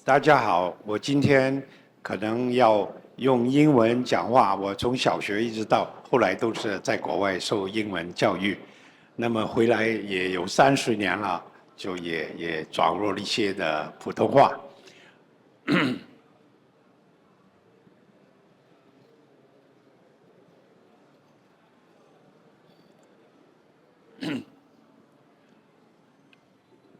大家好，我今天可能要用英文讲话。我从小学一直到后来都是在国外受英文教育，那么回来也有30年了，就也转入了一些的普通话。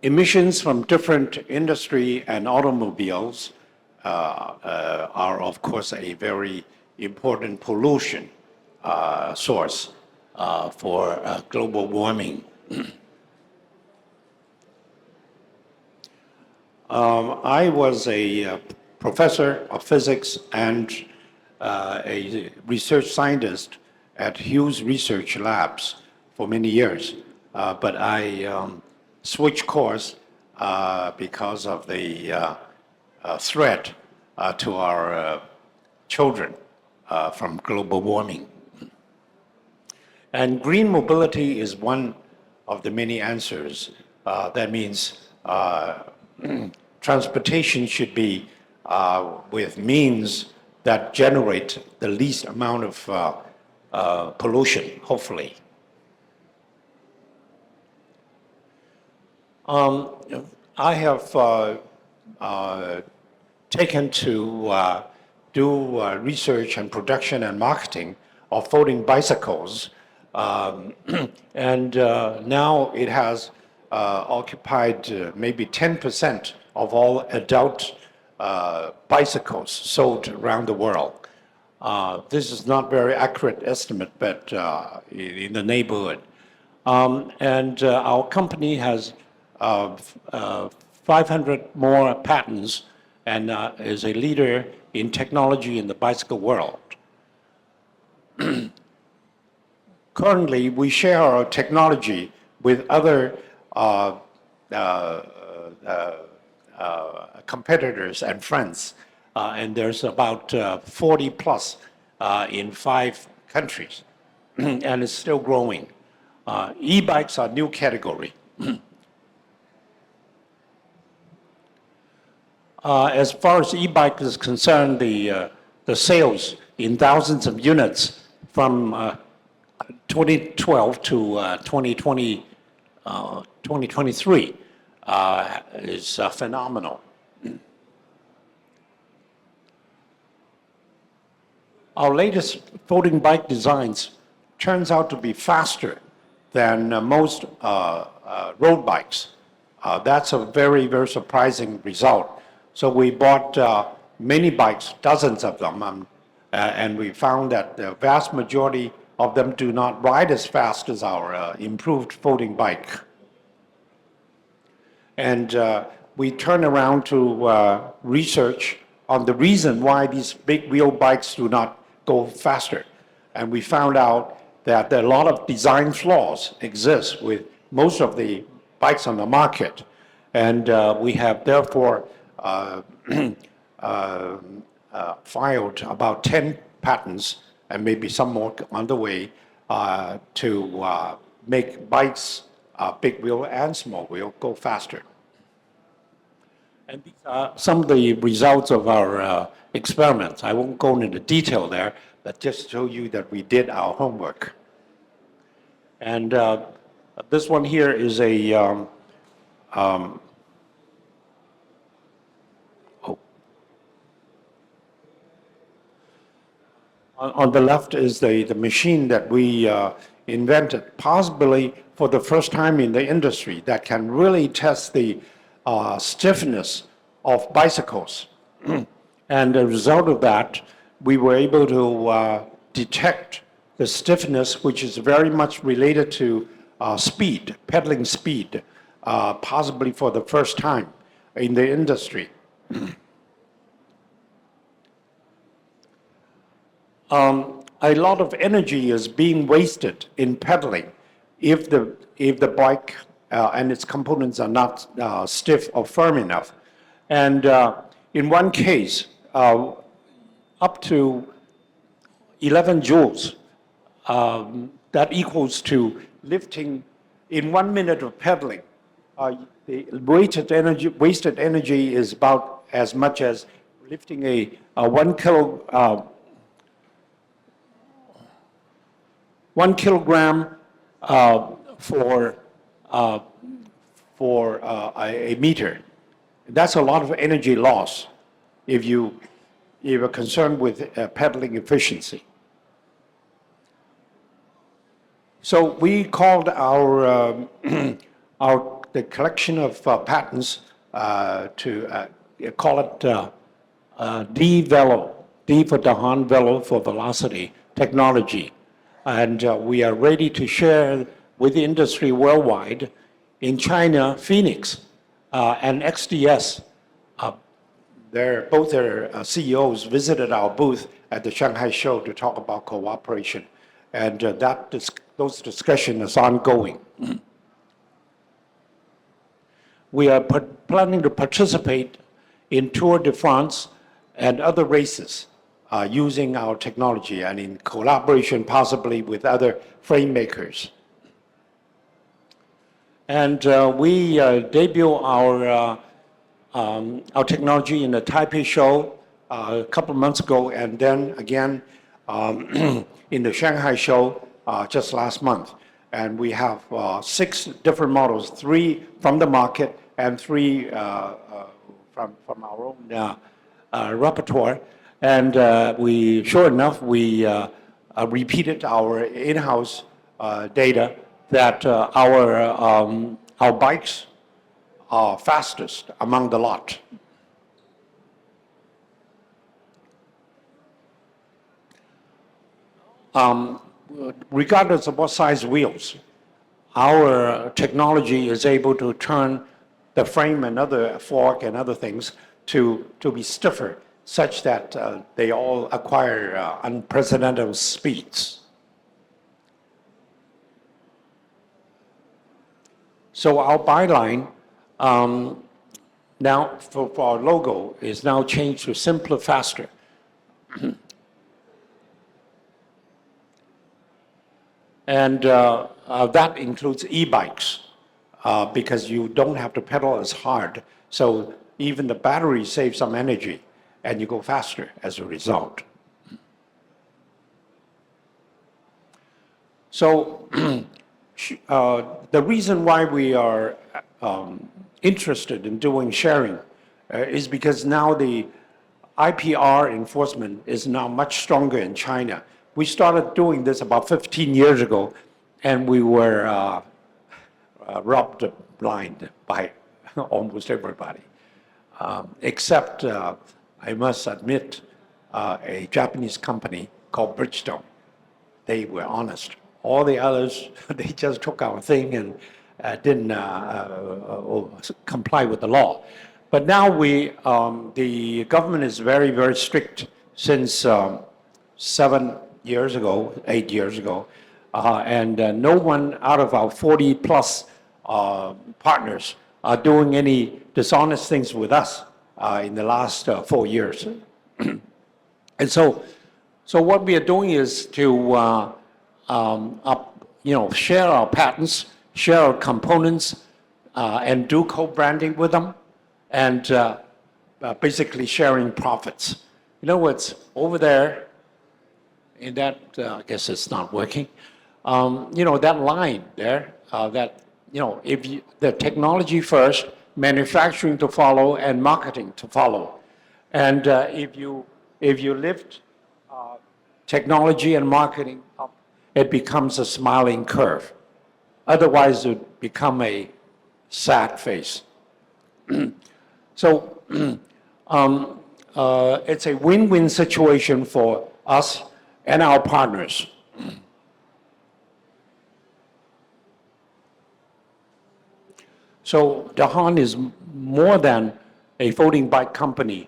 Emissions from different industry and automobiles are, of course, a very important pollution source for global warming. I was a professor of physics and a research scientist at Hughes Research Labs for many years, but I switched course because of the threat to our children from global warming. And green mobility is one of the many answers. That means transportation should be with means that generate the least amount of pollution, hopefully. I have taken to do research and production and marketing of folding bicycles, and now it has occupied maybe 10% of all adult bicycles sold around the world. This is not very accurate estimate, but in the neighborhood. And our company has 500 more patents and is a leader in technology in the bicycle world. Currently, we share our technology with other competitors and friends, and there's about 40 plus in 5 countries, and it's still growing. E-bikes are a new category. As far as e-bike is concerned, the sales in thousands of units from 2012 to 2023 is phenomenal. Our latest folding bike designs turns out to be faster than most road bikes. That's a very, very surprising result. So we bought many bikes, dozens of them, and we found that the vast majority of them do not ride as fast as our improved folding bike. And we turn around to research on the reason why these big wheel bikes do not go faster. And we found out that a lot of design flaws exist with most of the bikes on the market. And we have therefore filed about 10 patents and maybe some more on the way to make bikes, big wheel and small wheel, go faster. And these are some of the results of our experiments. I won't go into detail there, but just show you that we did our homework. And this one here is a on the left is the machine that we invented, possibly for the first time in the industry, that can really test the stiffness of bicycles. And as a result of that, we were able to detect the stiffness, which is very much related to speed, pedaling speed, possibly for the first time in the industry. A lot of energy is being wasted in pedaling if the bike and its components are not stiff or firm enough. And in one case, up to 11 joules, that equals to lifting in 1 minute of pedaling. The wasted energy is about as much as lifting a 1 kilogram for a meter. That's a lot of energy loss if you're concerned with pedaling efficiency. So we called our the collection of patents to call it D-Velo, D for DAHON, Velo for velocity technology. And we are ready to share with the industry worldwide. In China, Phoenix and XDS, both their CEOs visited our booth at the Shanghai show to talk about cooperation. And those discussions are ongoing. We are planning to participate in Tour de France and other races using our technology and in collaboration possibly with other frame makers. And we debut our technology in the Taipei show a couple of months ago, and then again in the Shanghai show just last month. And we have 6 different models, 3 from the market and 3 from our own repertoire. And sure enough, we repeated our in-house data that our bikes are fastest among the lot. Regardless of what size wheels, our technology is able to turn the frame and other fork and other things to be stiffer, such that they all acquire unprecedented speeds. So our byline now for our logo is now changed to simpler, faster. And that includes e-bikes because you don't have to pedal as hard. So even the battery saves some energy and you go faster as a result. So the reason why we are interested in doing sharing is because now the IPR enforcement is now much stronger in China. We started doing this about 15 years ago, and we were robbed blind by almost everybody, except, I must admit, a Japanese company called Bridgestone. They were honest. All the others, they just took our thing and didn't comply with the law. But now the government is very, very strict since 7 years ago, 8 years ago, and no one out of our 40 plus partners are doing any dishonest things with us in the last 4 years. And so what we are doing is to share our patents, share our components, and do co-branding with them, and basically sharing profits. You know what's over there? In that, I guess it's not working. That line there, the technology first, manufacturing to follow, and marketing to follow. And if you lift technology and marketing up, it becomes a smiling curve. Otherwise, it would become a sad face. So it's a win-win situation for us and our partners. So DAHON is more than a folding bike company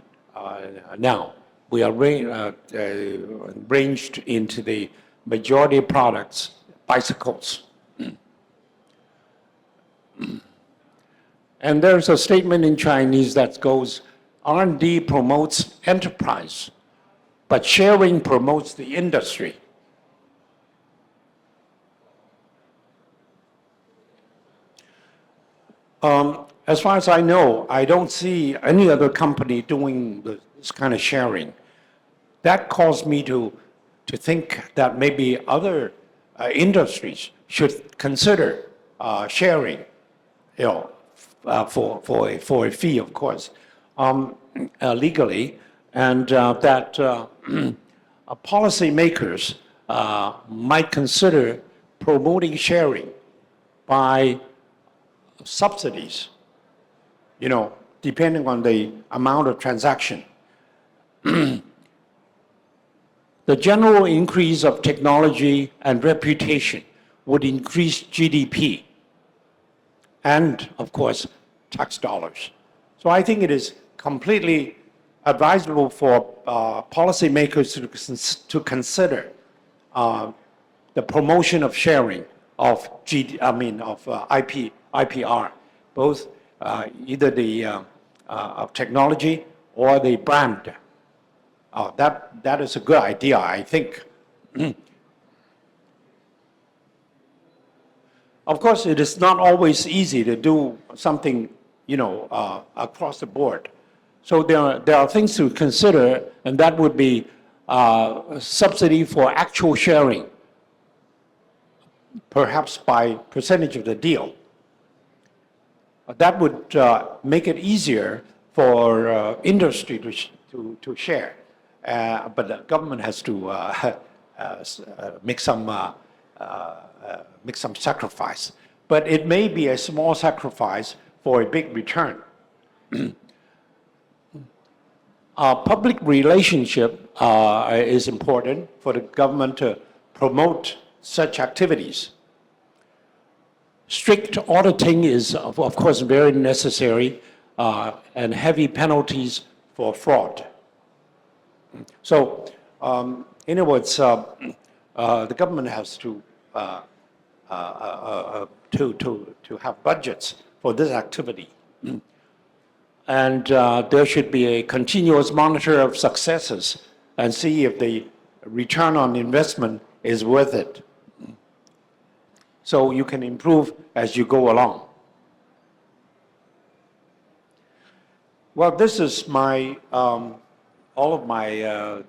now. We are ranged into the majority of products, bicycles. And there's a statement in Chinese that goes, R&D promotes enterprise, but sharing promotes the industry. as far as I know, I don't see any other company doing this kind of sharing. That caused me to think that maybe other industries should consider sharing, you know, for a fee, of course, legally, and that policymakers might consider promoting sharing by subsidies, you know, depending on the amount of transaction. The general increase of technology and reputation would increase GDP and, of course, tax dollars. So I think it is completely advisable for policymakers to consider the promotion of sharing of IPR, both either the of technology or the brand. That is a good idea, I think. Of course, it is not always easy to do something, you know, across the board. So there are things to consider, and that would be subsidy for actual sharing, perhaps by percentage of the deal. That would make it easier for industry to share. But the government has to make some sacrifice. But it may be a small sacrifice for a big return. Public relationship is important for the government to promote such activities. Strict auditing is, of course, very necessary, and heavy penalties for fraud. So, in other words, the government has to have budgets for this activity. And there should be a continuous monitor of successes and see if the return on investment is worth it. So you can improve as you go along. Well, this is my all of my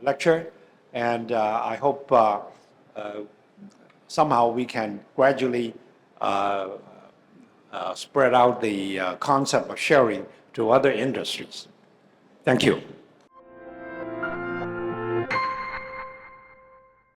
lecture, and I hope somehow we can gradually spread out the concept of sharing to other industries. Thank you.